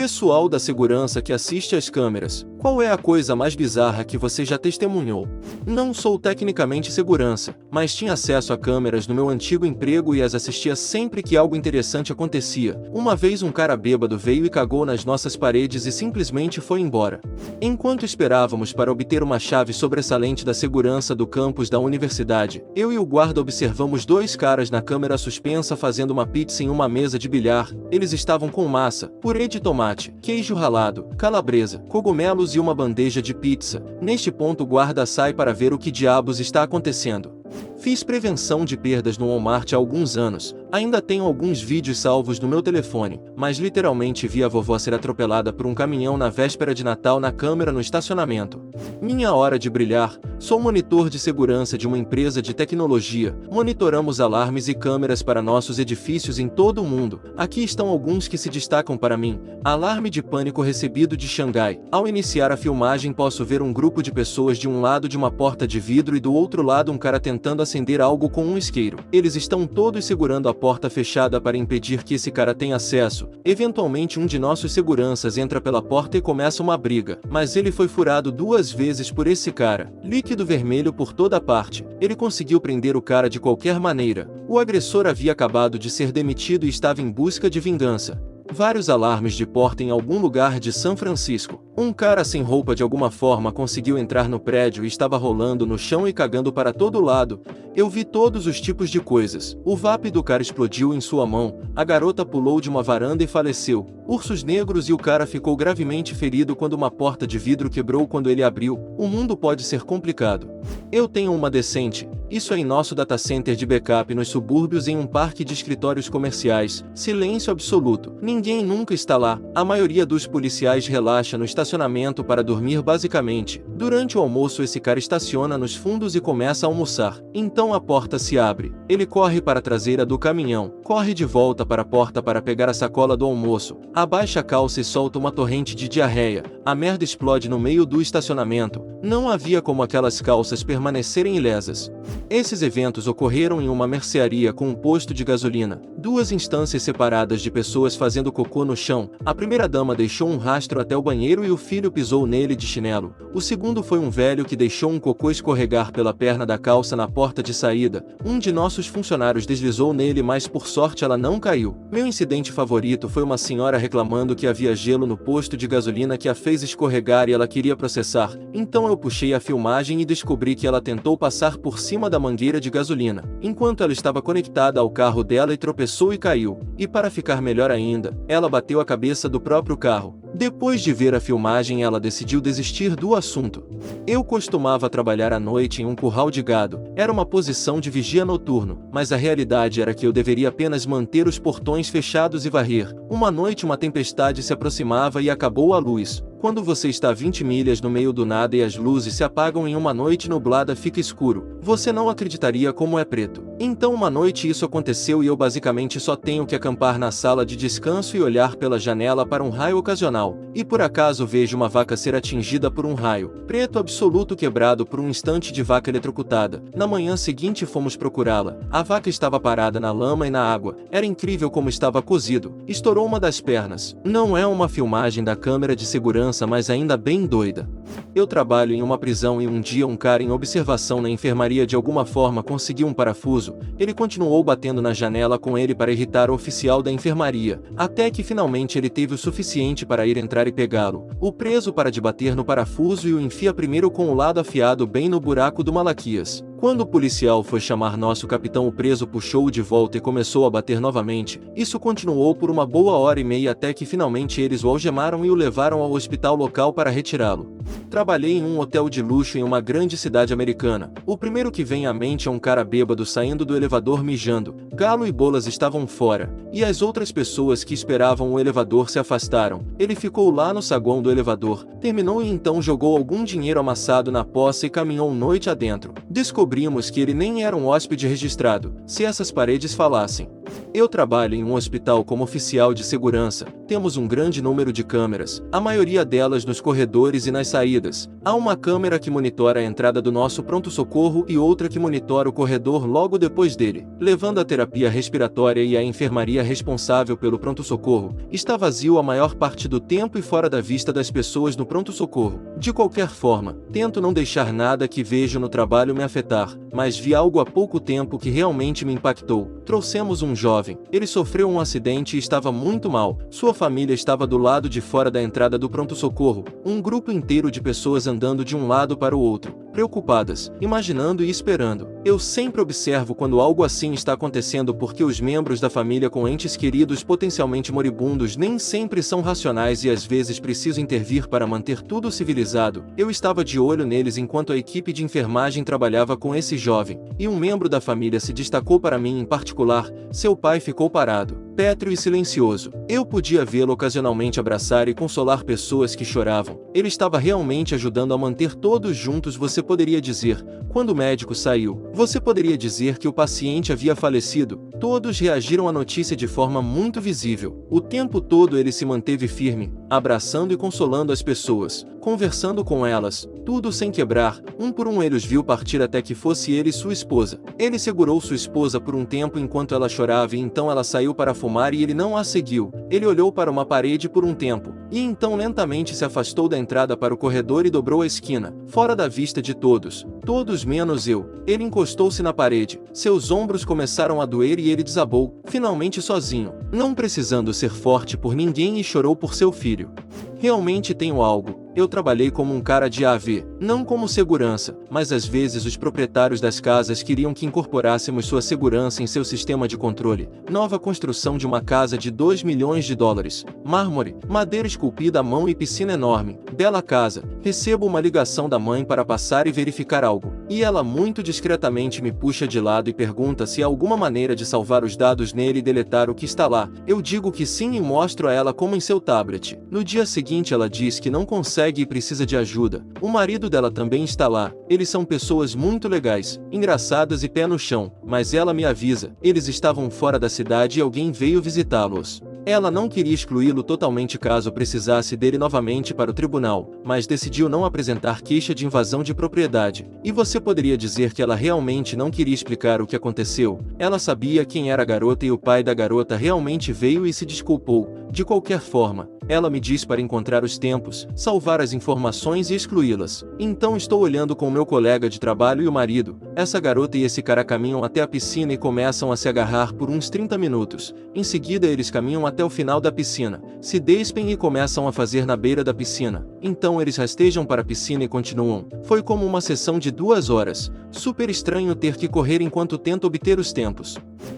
Pessoal da segurança que assiste às câmeras, qual é a coisa mais bizarra que você já testemunhou? Não sou tecnicamente segurança, mas tinha acesso a câmeras no meu antigo emprego e as assistia sempre que algo interessante acontecia. Uma vez um cara bêbado veio e cagou nas nossas paredes e simplesmente foi embora. Enquanto esperávamos para obter uma chave sobressalente da segurança do campus da universidade, eu e o guarda observamos dois caras na câmera suspensa fazendo uma pizza em uma mesa de bilhar. Eles estavam com massa, purê de tomate, queijo ralado, calabresa, cogumelos e uma bandeja de pizza. Neste ponto o guarda sai para ver o que diabos está acontecendo. Fiz prevenção de perdas no Walmart há alguns anos, ainda tenho alguns vídeos salvos no meu telefone, mas literalmente vi a vovó ser atropelada por um caminhão na véspera de Natal na câmera no estacionamento. Minha hora de brilhar, sou monitor de segurança de uma empresa de tecnologia, monitoramos alarmes e câmeras para nossos edifícios em todo o mundo. Aqui estão alguns que se destacam para mim. Alarme de pânico recebido de Xangai. Ao iniciar a filmagem posso ver um grupo de pessoas de um lado de uma porta de vidro e do outro lado um cara tentando acender algo com um isqueiro. Eles estão todos segurando a porta fechada para impedir que esse cara tenha acesso. Eventualmente um de nossos seguranças entra pela porta e começa uma briga, mas ele foi furado 2 vezes por esse cara. Líquido vermelho por toda parte. Ele conseguiu prender o cara de qualquer maneira. O agressor havia acabado de ser demitido e estava em busca de vingança. Vários alarmes de porta em algum lugar de São Francisco. Um cara sem roupa de alguma forma conseguiu entrar no prédio e estava rolando no chão e cagando para todo lado. Eu vi todos os tipos de coisas. O vape do cara explodiu em sua mão, a garota pulou de uma varanda e faleceu. Ursos negros e o cara ficou gravemente ferido quando uma porta de vidro quebrou quando ele abriu. O mundo pode ser complicado. Eu tenho uma decente. Isso é em nosso data center de backup nos subúrbios em um parque de escritórios comerciais. Silêncio absoluto. Ninguém nunca está lá. A maioria dos policiais relaxa no estacionamento para dormir basicamente. Durante o almoço esse cara estaciona nos fundos e começa a almoçar. Então a porta se abre. Ele corre para a traseira do caminhão. Corre de volta para a porta para pegar a sacola do almoço. Abaixa a calça e solta uma torrente de diarreia. A merda explode no meio do estacionamento. Não havia como aquelas calças permanecerem ilesas. Esses eventos ocorreram em uma mercearia com um posto de gasolina. 2 instâncias separadas de pessoas fazendo cocô no chão. A primeira dama deixou um rastro até o banheiro e o filho pisou nele de chinelo. O segundo foi um velho que deixou um cocô escorregar pela perna da calça na porta de saída. Um de nossos funcionários deslizou nele, mas por sorte ela não caiu. Meu incidente favorito foi uma senhora reclamando que havia gelo no posto de gasolina que a fez escorregar e ela queria processar. Então eu puxei a filmagem e descobri que ela tentou passar por cima da mangueira de gasolina, enquanto ela estava conectada ao carro dela e tropeçou e caiu. E para ficar melhor ainda, ela bateu a cabeça do próprio carro. Depois de ver a filmagem ela decidiu desistir do assunto. Eu costumava trabalhar à noite em um curral de gado. Era uma posição de vigia noturno, mas a realidade era que eu deveria apenas manter os portões fechados e varrer. Uma noite uma tempestade se aproximava e acabou a luz. Quando você está a 20 milhas no meio do nada e as luzes se apagam em uma noite nublada fica escuro, você não acreditaria como é preto. Então uma noite isso aconteceu e eu basicamente só tenho que acampar na sala de descanso e olhar pela janela para um raio ocasional. E por acaso vejo uma vaca ser atingida por um raio preto absoluto quebrado por um instante de vaca eletrocutada. Na manhã seguinte fomos procurá-la. A vaca estava parada na lama e na água. Era incrível como estava cozido. Estourou uma das pernas. Não é uma filmagem da câmera de segurança, mas ainda bem doida. Eu trabalho em uma prisão e um dia um cara em observação na enfermaria de alguma forma conseguiu um parafuso. Ele continuou batendo na janela com ele para irritar o oficial da enfermaria, até que finalmente ele teve o suficiente para ir entrar e pegá-lo. O preso para de bater no parafuso e o enfia primeiro com o lado afiado bem no buraco do Malaquias. Quando o policial foi chamar nosso capitão, o preso puxou-o de volta e começou a bater novamente. Isso continuou por uma boa hora e meia até que finalmente eles o algemaram e o levaram ao hospital local para retirá-lo. Trabalhei em um hotel de luxo em uma grande cidade americana. O primeiro que vem à mente é um cara bêbado saindo do elevador mijando. Galo e bolas estavam fora, e as outras pessoas que esperavam o elevador se afastaram. Ele ficou lá no saguão do elevador, terminou e então jogou algum dinheiro amassado na poça e caminhou noite adentro. Descobrimos que ele nem era um hóspede registrado. Se essas paredes falassem. Eu trabalho em um hospital como oficial de segurança. Temos um grande número de câmeras, a maioria delas nos corredores e nas saídas. Há uma câmera que monitora a entrada do nosso pronto-socorro e outra que monitora o corredor logo depois dele. Levando a terapia respiratória e a enfermaria responsável pelo pronto-socorro, está vazio a maior parte do tempo e fora da vista das pessoas no pronto-socorro. De qualquer forma, tento não deixar nada que vejo no trabalho me afetar, mas vi algo há pouco tempo que realmente me impactou. Trouxemos um jovem. Ele sofreu um acidente e estava muito mal. Sua família estava do lado de fora da entrada do pronto-socorro, um grupo inteiro de pessoas andando de um lado para o outro, preocupadas, imaginando e esperando. Eu sempre observo quando algo assim está acontecendo porque os membros da família com entes queridos potencialmente moribundos nem sempre são racionais e às vezes preciso intervir para manter tudo civilizado. Eu estava de olho neles enquanto a equipe de enfermagem trabalhava com esse jovem, e um membro da família se destacou para mim em particular. Seu pai ficou parado, pétreo e silencioso. Eu podia vê-lo ocasionalmente abraçar e consolar pessoas que choravam. Ele estava realmente ajudando a manter todos juntos. Você poderia dizer, quando o médico saiu, você poderia dizer que o paciente havia falecido. Todos reagiram à notícia de forma muito visível. O tempo todo ele se manteve firme, abraçando e consolando as pessoas, conversando com elas, tudo sem quebrar. Um por um ele os viu partir até que fosse ele e sua esposa. Ele segurou sua esposa por um tempo enquanto ela chorava e então ela saiu para fumar e ele não a seguiu. Ele olhou para uma parede por um tempo, e então lentamente se afastou da entrada para o corredor e dobrou a esquina, fora da vista de todos. Todos menos eu. Ele encostou-se na parede. Seus ombros começaram a doer e ele desabou, finalmente sozinho, não precisando ser forte por ninguém, e chorou por seu filho. Realmente tenho algo. Eu trabalhei como um cara de AV, não como segurança, mas às vezes os proprietários das casas queriam que incorporássemos sua segurança em seu sistema de controle. Nova construção de uma casa de 2 milhões de dólares. Mármore, madeira esculpida à mão e piscina enorme. Bela casa. Recebo uma ligação da mãe para passar e verificar algo. E ela muito discretamente me puxa de lado e pergunta se há alguma maneira de salvar os dados nele e deletar o que está lá. Eu digo que sim e mostro a ela como em seu tablet. No dia seguinte ela diz que não consegue e precisa de ajuda. O marido dela também está lá. Eles são pessoas muito legais, engraçadas e pé no chão, mas ela me avisa, eles estavam fora da cidade e alguém veio visitá-los. Ela não queria excluí-lo totalmente caso precisasse dele novamente para o tribunal, mas decidiu não apresentar queixa de invasão de propriedade. E você poderia dizer que ela realmente não queria explicar o que aconteceu. Ela sabia quem era a garota e o pai da garota realmente veio e se desculpou. De qualquer forma, ela me diz para encontrar os tempos, salvar as informações e excluí-las. Então estou olhando com meu colega de trabalho e o marido. Essa garota e esse cara caminham até a piscina e começam a se agarrar por uns 30 minutos. Em seguida eles caminham até o final da piscina, se despem e começam a fazer na beira da piscina. Então eles rastejam para a piscina e continuam. Foi como uma sessão de 2 horas. Super estranho ter que correr enquanto tento obter os tempos.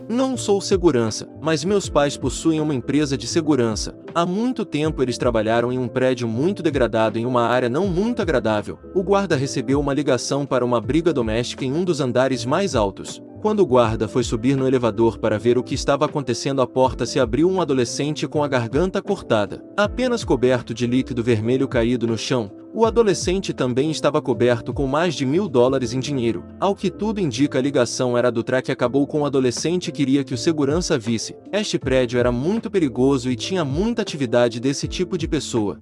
Não sou segurança, mas meus pais possuem uma empresa de segurança. Há muito tempo eles trabalharam em um prédio muito degradado em uma área não muito agradável. O guarda recebeu uma ligação para uma briga doméstica em um dos andares mais altos. Quando o guarda foi subir no elevador para ver o que estava acontecendo, a porta se abriu. Um adolescente com a garganta cortada, apenas coberto de líquido vermelho caído no chão. O adolescente também estava coberto com mais de $1.000 em dinheiro. Ao que tudo indica, a ligação era do track. Acabou com o adolescente queria que o segurança visse. Este prédio era muito perigoso e tinha muita atividade desse tipo de pessoa.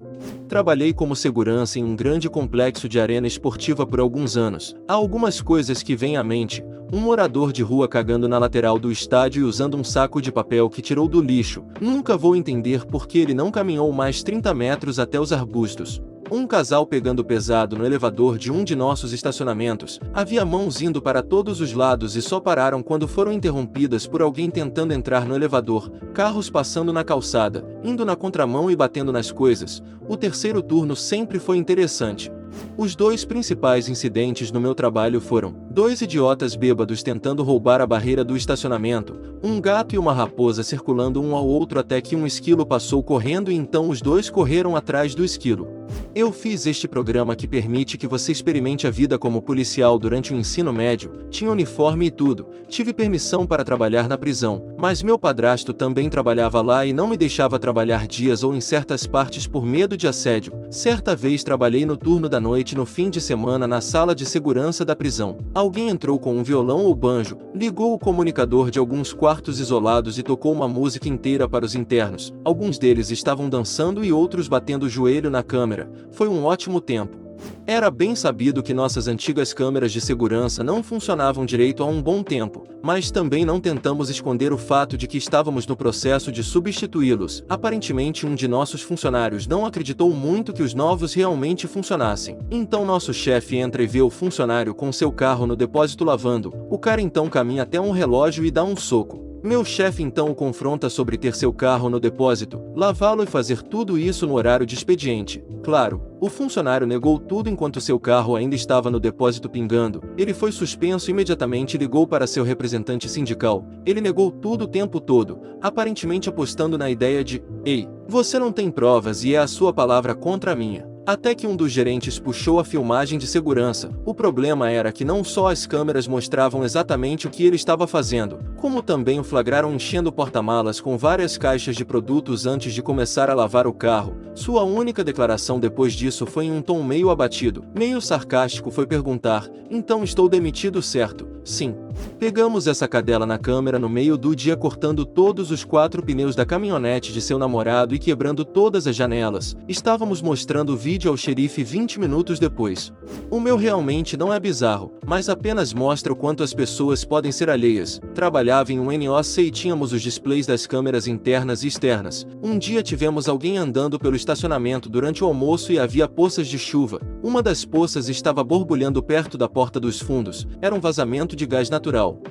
Trabalhei como segurança em um grande complexo de arena esportiva por alguns anos. Há algumas coisas que vêm à mente. Um morador de rua cagando na lateral do estádio e usando um saco de papel que tirou do lixo. Nunca vou entender por que ele não caminhou mais 30 metros até os arbustos. Um casal pegando pesado no elevador de um de nossos estacionamentos. Havia mãos indo para todos os lados e só pararam quando foram interrompidas por alguém tentando entrar no elevador. Carros passando na calçada, indo na contramão e batendo nas coisas. O terceiro turno sempre foi interessante. Os 2 principais incidentes no meu trabalho foram 2 idiotas bêbados tentando roubar a barreira do estacionamento, um gato e uma raposa circulando um ao outro até que um esquilo passou correndo e então os 2 correram atrás do esquilo. Eu fiz este programa que permite que você experimente a vida como policial durante o ensino médio, tinha uniforme e tudo, tive permissão para trabalhar na prisão, mas meu padrasto também trabalhava lá e não me deixava trabalhar dias ou em certas partes por medo de assédio. Certa vez trabalhei no turno da noite no fim de semana na sala de segurança da prisão. Alguém entrou com um violão ou banjo, ligou o comunicador de alguns quartos isolados e tocou uma música inteira para os internos. Alguns deles estavam dançando e outros batendo o joelho na câmera. Foi um ótimo tempo. Era bem sabido que nossas antigas câmeras de segurança não funcionavam direito há um bom tempo, mas também não tentamos esconder o fato de que estávamos no processo de substituí-los. Aparentemente, um de nossos funcionários não acreditou muito que os novos realmente funcionassem. Então nosso chefe entra e vê o funcionário com seu carro no depósito lavando. O cara então caminha até um relógio e dá um soco. Meu chefe então o confronta sobre ter seu carro no depósito, lavá-lo e fazer tudo isso no horário de expediente. Claro, o funcionário negou tudo enquanto seu carro ainda estava no depósito pingando. Ele foi suspenso e imediatamente ligou para seu representante sindical. Ele negou tudo o tempo todo, aparentemente apostando na ideia de: "Ei, você não tem provas e é a sua palavra contra a minha." Até que um dos gerentes puxou a filmagem de segurança. O problema era que não só as câmeras mostravam exatamente o que ele estava fazendo, como também o flagraram enchendo o porta-malas com várias caixas de produtos antes de começar a lavar o carro. Sua única declaração depois disso foi em um tom meio abatido, meio sarcástico, foi perguntar: "Então estou demitido, certo?" "Sim." Pegamos essa cadela na câmera no meio do dia cortando todos os 4 pneus da caminhonete de seu namorado e quebrando todas as janelas. Estávamos mostrando o vídeo ao xerife 20 minutos depois. O meu realmente não é bizarro, mas apenas mostra o quanto as pessoas podem ser alheias. Trabalhava em um NOC e tínhamos os displays das câmeras internas e externas. Um dia tivemos alguém andando pelo estacionamento durante o almoço e havia poças de chuva. Uma das poças estava borbulhando perto da porta dos fundos. Era um vazamento de gás natural.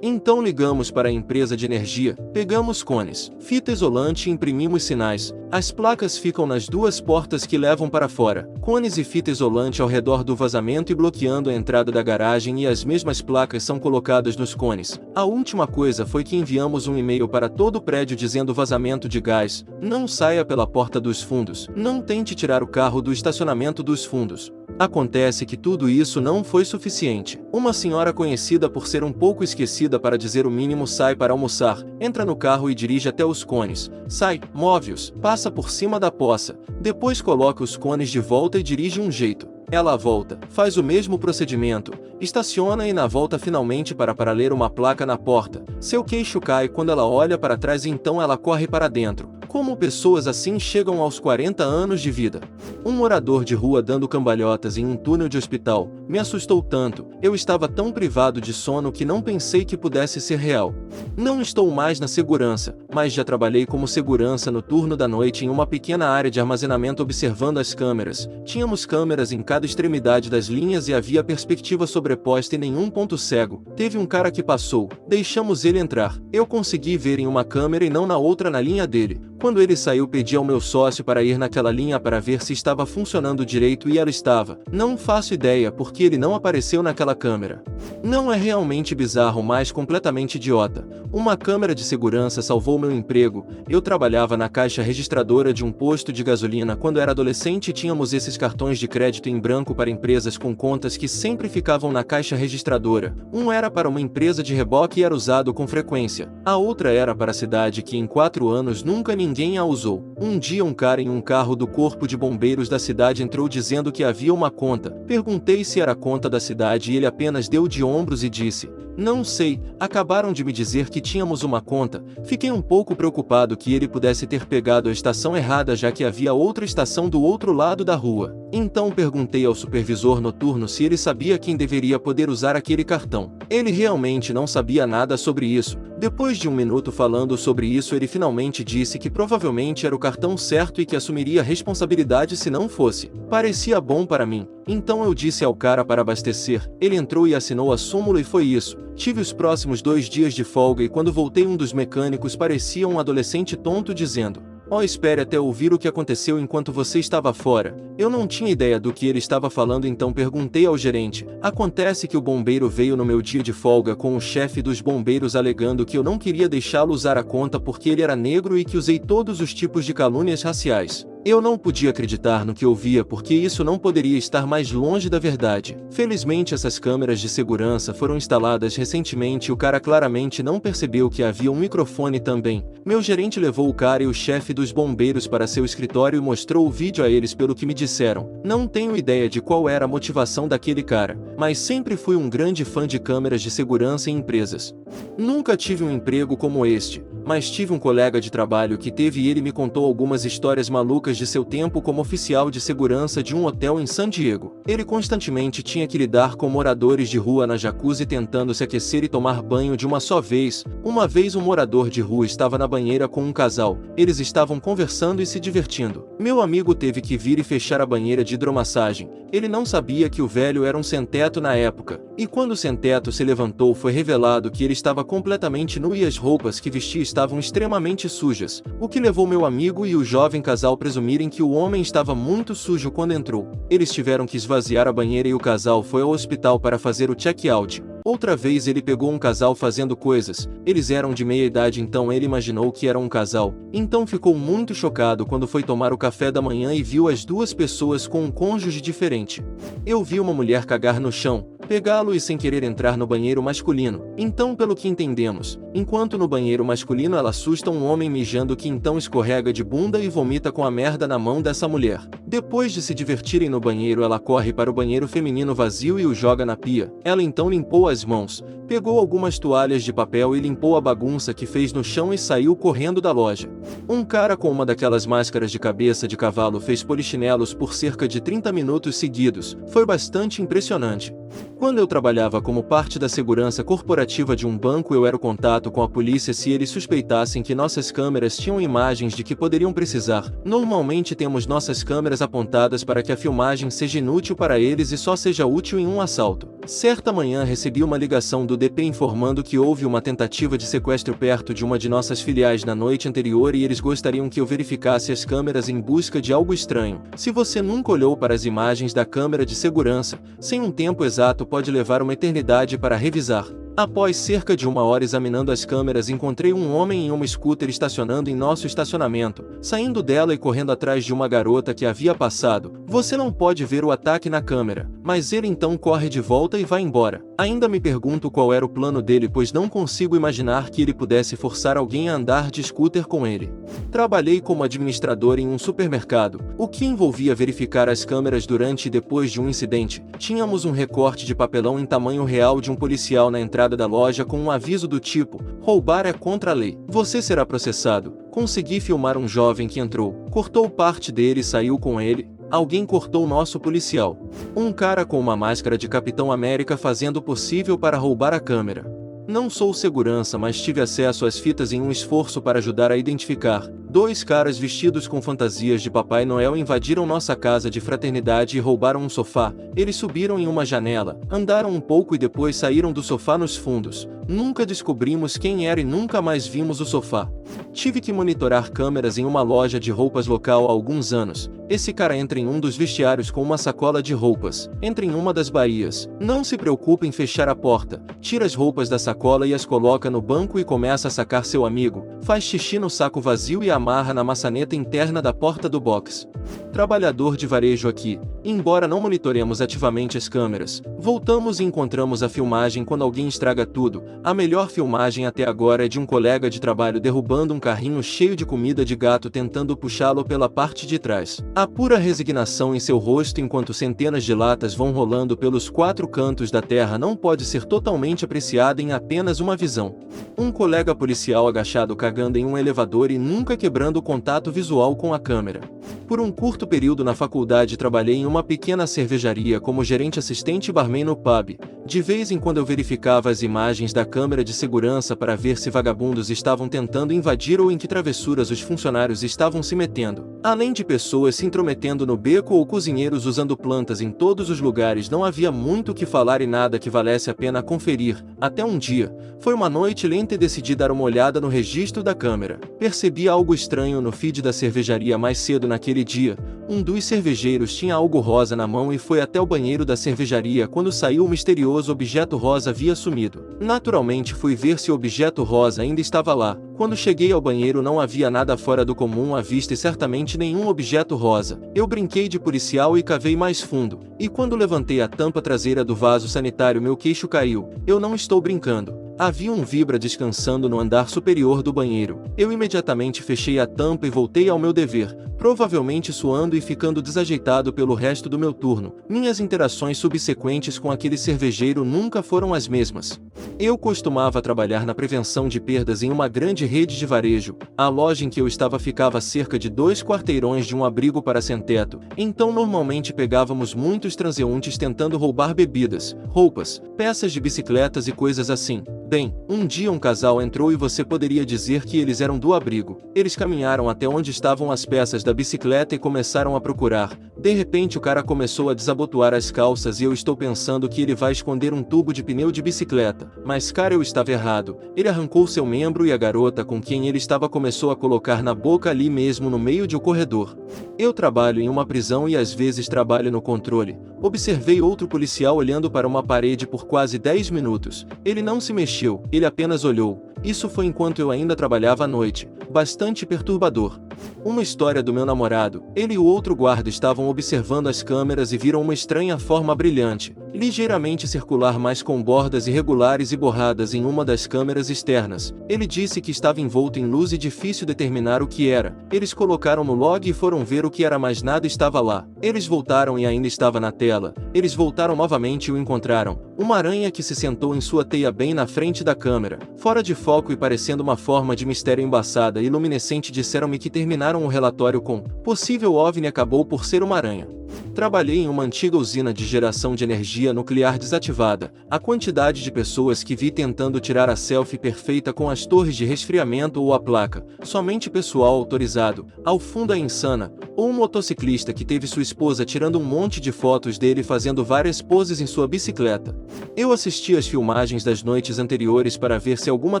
Então ligamos para a empresa de energia, pegamos cones, fita isolante e imprimimos sinais. As placas ficam nas 2 portas que levam para fora. Cones e fita isolante ao redor do vazamento e bloqueando a entrada da garagem, e as mesmas placas são colocadas nos cones. A última coisa foi que enviamos um e-mail para todo o prédio dizendo: vazamento de gás, não saia pela porta dos fundos, não tente tirar o carro do estacionamento dos fundos. Acontece que tudo isso não foi suficiente. Uma senhora conhecida por ser um pouco esquecida para dizer o mínimo sai para almoçar, entra no carro e dirige até os cones. Sai, move-os, passa por cima da poça, depois coloca os cones de volta e dirige um jeito. Ela volta, faz o mesmo procedimento, estaciona e na volta finalmente para ler uma placa na porta. Seu queixo cai quando ela olha para trás e então ela corre para dentro. Como pessoas assim chegam aos 40 anos de vida? Um morador de rua dando cambalhotas em um túnel de hospital. Me assustou tanto, eu estava tão privado de sono que não pensei que pudesse ser real. Não estou mais na segurança, mas já trabalhei como segurança no turno da noite em uma pequena área de armazenamento observando as câmeras. Tínhamos câmeras em cada extremidade das linhas e havia perspectiva sobreposta e nenhum ponto cego. Teve um cara que passou, deixamos ele entrar. Eu consegui ver em uma câmera e não na outra na linha dele. Quando ele saiu, pedi ao meu sócio para ir naquela linha para ver se estava funcionando direito e ela estava. Não faço ideia porque ele não apareceu naquela câmera. Não é realmente bizarro, mas completamente idiota. Uma câmera de segurança salvou meu emprego. Eu trabalhava na caixa registradora de um posto de gasolina quando era adolescente e tínhamos esses cartões de crédito em branco para empresas com contas que sempre ficavam na caixa registradora. Um era para uma empresa de reboque e era usado com frequência. A outra era para a cidade que em 4 anos nunca ninguém a usou. Um dia um cara em um carro do corpo de bombeiros da cidade entrou dizendo que havia uma conta. Perguntei se era conta da cidade e ele apenas deu de ombros e disse: "Não sei, acabaram de me dizer que tínhamos uma conta." Fiquei um pouco preocupado que ele pudesse ter pegado a estação errada, já que havia outra estação do outro lado da rua. Então perguntei ao supervisor noturno se ele sabia quem deveria poder usar aquele cartão. Ele realmente não sabia nada sobre isso. Depois de 1 minuto falando sobre isso, ele finalmente disse que provavelmente era o cartão certo e que assumiria a responsabilidade se não fosse. Parecia bom para mim. Então eu disse ao cara para abastecer. Ele entrou e assinou a súmula e foi isso. Tive os próximos 2 dias de folga e quando voltei um dos mecânicos parecia um adolescente tonto dizendo: "Oh, espere até ouvir o que aconteceu enquanto você estava fora." Eu não tinha ideia do que ele estava falando, então perguntei ao gerente. Acontece que o bombeiro veio no meu dia de folga com o chefe dos bombeiros alegando que eu não queria deixá-lo usar a conta porque ele era negro e que usei todos os tipos de calúnias raciais. Eu não podia acreditar no que eu via porque isso não poderia estar mais longe da verdade. Felizmente essas câmeras de segurança foram instaladas recentemente e o cara claramente não percebeu que havia um microfone também. Meu gerente levou o cara e o chefe dos bombeiros para seu escritório e mostrou o vídeo a eles pelo que me disseram. Não tenho ideia de qual era a motivação daquele cara, mas sempre fui um grande fã de câmeras de segurança em empresas. Nunca tive um emprego como este, mas tive um colega de trabalho que teve e ele me contou algumas histórias malucas de seu tempo como oficial de segurança de um hotel em San Diego. Ele constantemente tinha que lidar com moradores de rua na jacuzzi tentando se aquecer e tomar banho de uma só vez. Uma vez um morador de rua estava na banheira com um casal. Eles estavam conversando e se divertindo. Meu amigo teve que vir e fechar a banheira de hidromassagem. Ele não sabia que o velho era um sem-teto na época. E quando o sem-teto se levantou foi revelado que ele estava completamente nu e as roupas que vestia estavam extremamente sujas, o que levou meu amigo e o jovem casal a presumirem que o homem estava muito sujo quando entrou. Eles tiveram que esvaziar a banheira e o casal foi ao hospital para fazer o check-out. Outra vez ele pegou um casal fazendo coisas, eles eram de meia idade então ele imaginou que era um casal, então ficou muito chocado quando foi tomar o café da manhã e viu as duas pessoas com um cônjuge diferente. Eu vi uma mulher cagar no chão, pegá-lo e sem querer entrar no banheiro masculino, então pelo que entendemos, enquanto no banheiro masculino ela assusta um homem mijando que então escorrega de bunda e vomita com a merda na mão dessa mulher. Depois de se divertirem no banheiro ela corre para o banheiro feminino vazio e o joga na pia, ela então limpou as mãos, pegou algumas toalhas de papel e limpou a bagunça que fez no chão e saiu correndo da loja. Um cara com uma daquelas máscaras de cabeça de cavalo fez polichinelos por cerca de 30 minutos seguidos, foi bastante impressionante. Quando eu trabalhava como parte da segurança corporativa de um banco eu era o contato com a polícia se eles suspeitassem que nossas câmeras tinham imagens de que poderiam precisar. Normalmente temos nossas câmeras apontadas para que a filmagem seja inútil para eles e só seja útil em um assalto. Certa manhã recebi uma ligação do DP informando que houve uma tentativa de sequestro perto de uma de nossas filiais na noite anterior e eles gostariam que eu verificasse as câmeras em busca de algo estranho. Se você nunca olhou para as imagens da câmera de segurança, sem um tempo exato pode levar uma eternidade para revisar. Após cerca de 1 hora examinando as câmeras encontrei um homem em uma scooter estacionando em nosso estacionamento, saindo dela e correndo atrás de uma garota que havia passado. Você não pode ver o ataque na câmera, mas ele então corre de volta e vai embora. Ainda me pergunto qual era o plano dele pois não consigo imaginar que ele pudesse forçar alguém a andar de scooter com ele. Trabalhei como administrador em um supermercado, o que envolvia verificar as câmeras durante e depois de um incidente. Tínhamos um recorte de papelão em tamanho real de um policial na entrada da loja com um aviso do tipo: roubar é contra a lei, você será processado. Consegui filmar um jovem que entrou, cortou parte dele e saiu com ele. Alguém cortou nosso policial. Um cara com uma máscara de Capitão América fazendo o possível para roubar a câmera. Não sou segurança, mas tive acesso às fitas em um esforço para ajudar a identificar. 2 caras vestidos com fantasias de Papai Noel invadiram nossa casa de fraternidade e roubaram um sofá. Eles subiram em uma janela, andaram um pouco e depois saíram do sofá nos fundos. Nunca descobrimos quem era e nunca mais vimos o sofá. Tive que monitorar câmeras em uma loja de roupas local há alguns anos. Esse cara entra em um dos vestiários com uma sacola de roupas. Entra em uma das baías. Não se preocupe em fechar a porta. Tira as roupas da sacola e as coloca no banco e começa a sacar seu amigo. Faz xixi no saco vazio e amarra na maçaneta interna da porta do box. Trabalhador de varejo aqui. Embora não monitoremos ativamente as câmeras, voltamos e encontramos a filmagem quando alguém estraga tudo. A melhor filmagem até agora é de um colega de trabalho derrubando um carrinho cheio de comida de gato tentando puxá-lo pela parte de trás. A pura resignação em seu rosto enquanto centenas de latas vão rolando pelos 4 cantos da terra não pode ser totalmente apreciada em apenas uma visão. Um colega policial agachado cagando em um elevador e nunca quebrando o contato visual com a câmera. Por um curto período na faculdade trabalhei em uma pequena cervejaria como gerente assistente e barman no pub. De vez em quando eu verificava as imagens da câmera de segurança para ver se vagabundos estavam tentando invadir ou em que travessuras os funcionários estavam se metendo. Além de pessoas se intrometendo no beco ou cozinheiros usando plantas em todos os lugares, não havia muito o que falar e nada que valesse a pena conferir. Até um dia, foi uma noite lenta e decidi dar uma olhada no registro da câmera. Percebi algo estranho no feed da cervejaria mais cedo naquele dia. Um dos cervejeiros tinha algo rosa na mão e foi até o banheiro da cervejaria quando quando saiu o misterioso objeto rosa havia sumido. Naturalmente fui ver se o objeto rosa ainda estava lá. Quando cheguei ao banheiro não havia nada fora do comum à vista e certamente nenhum objeto rosa. Eu brinquei de policial e cavei mais fundo. E quando levantei a tampa traseira do vaso sanitário meu queixo caiu. Eu não estou brincando. Havia um vibra descansando no andar superior do banheiro. Eu imediatamente fechei a tampa e voltei ao meu dever, provavelmente suando e ficando desajeitado pelo resto do meu turno. Minhas interações subsequentes com aquele cervejeiro nunca foram as mesmas. Eu costumava trabalhar na prevenção de perdas em uma grande rede de varejo. A loja em que eu estava ficava a cerca de 2 quarteirões de um abrigo para sem-teto, então normalmente pegávamos muitos transeuntes tentando roubar bebidas, roupas, peças de bicicletas e coisas assim. Bem, um dia um casal entrou e você poderia dizer que eles eram do abrigo. Eles caminharam até onde estavam as peças da bicicleta e começaram a procurar. De repente o cara começou a desabotoar as calças e eu estou pensando que ele vai esconder um tubo de pneu de bicicleta. Mas cara, eu estava errado. Ele arrancou seu membro e a garota com quem ele estava começou a colocar na boca ali mesmo no meio de um corredor. Eu trabalho em uma prisão e às vezes trabalho no controle. Observei outro policial olhando para uma parede por quase 10 minutos. Ele não se mexeu, ele apenas olhou. Isso foi enquanto eu ainda trabalhava à noite. Bastante perturbador. Uma história do meu namorado. Ele e o outro guarda estavam observando as câmeras e viram uma estranha forma brilhante, ligeiramente circular, mas com bordas irregulares e borradas em uma das câmeras externas. Ele disse que estava envolto em luz e difícil determinar o que era. Eles colocaram no log e foram ver o que era, mas nada estava lá. Eles voltaram e ainda estava na tela. Eles voltaram novamente e o encontraram. Uma aranha que se sentou em sua teia bem na frente da câmera, fora de foco e parecendo uma forma de mistério embaçada e luminescente. Disseram-me que terminaram o relatório com possível OVNI acabou por ser uma aranha. Trabalhei em uma antiga usina de geração de energia nuclear desativada. A quantidade de pessoas que vi tentando tirar a selfie perfeita com as torres de resfriamento ou a placa, somente pessoal autorizado, ao fundo é insana, ou um motociclista que teve sua esposa tirando um monte de fotos dele fazendo várias poses em sua bicicleta. Eu assisti às filmagens das noites anteriores para ver se alguma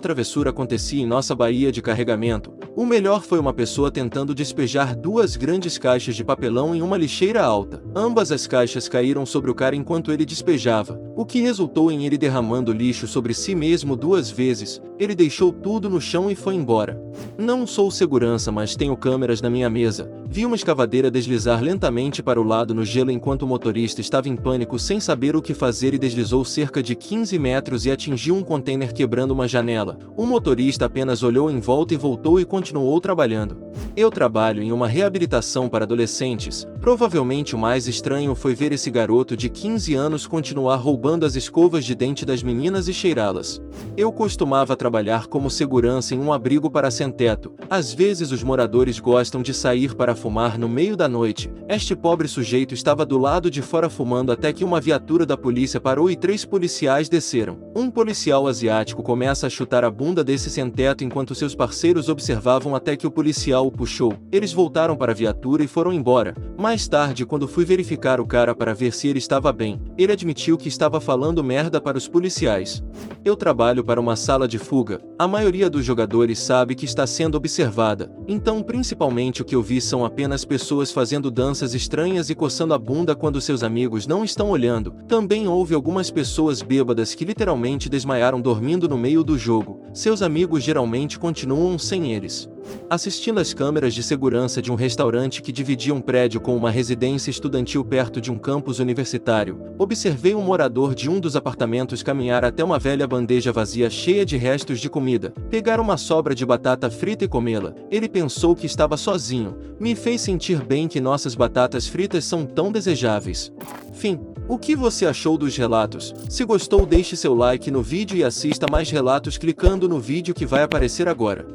travessura acontecia em nossa baía de carregamento. O melhor foi uma pessoa tentando despejar 2 grandes caixas de papelão em uma lixeira alta. Ambas as caixas caíram sobre o cara enquanto ele despejava, o que resultou em ele derramando lixo sobre si mesmo 2 vezes. Ele deixou tudo no chão e foi embora. Não sou segurança, mas tenho câmeras na minha mesa. Vi uma escavadeira deslizar lentamente para o lado no gelo enquanto o motorista estava em pânico sem saber o que fazer e deslizou cerca de 15 metros e atingiu um container quebrando uma janela. O motorista apenas olhou em volta e voltou e continuou trabalhando. Eu trabalho em uma reabilitação para adolescentes. Provavelmente o mais estranho foi ver esse garoto de 15 anos continuar roubando as escovas de dente das meninas e cheirá-las. Eu costumava trabalhar como segurança em um abrigo para sem-teto. Às vezes os moradores gostam de sair para fumar no meio da noite. Este pobre sujeito estava do lado de fora fumando até que uma viatura da polícia parou e 3 policiais desceram. Um policial asiático começa a chutar a bunda desse sem-teto enquanto seus parceiros observavam até que o policial o puxou. Eles voltaram para a viatura e foram embora. Mais tarde, quando fui verificar o cara para ver se ele estava bem, ele admitiu que estava falando merda para os policiais. Eu trabalho para uma sala de fuga. A maioria dos jogadores sabe que está sendo observada, então principalmente o que eu vi são apenas pessoas fazendo danças estranhas e coçando a bunda quando seus amigos não estão olhando. Também houve algumas pessoas bêbadas que literalmente desmaiaram dormindo no meio do jogo. Seus amigos geralmente continuam sem eles. Assistindo às câmeras de segurança de um restaurante que dividia um prédio com uma residência estudantil perto de um campus universitário, observei um morador de um dos apartamentos caminhar até uma velha bandeja vazia cheia de restos de comida, pegar uma sobra de batata frita e comê-la. Ele pensou que estava sozinho. Me fez sentir bem que nossas batatas fritas são tão desejáveis. Fim. O que você achou dos relatos? Se gostou, deixe seu like no vídeo e assista mais relatos clicando no vídeo que vai aparecer agora.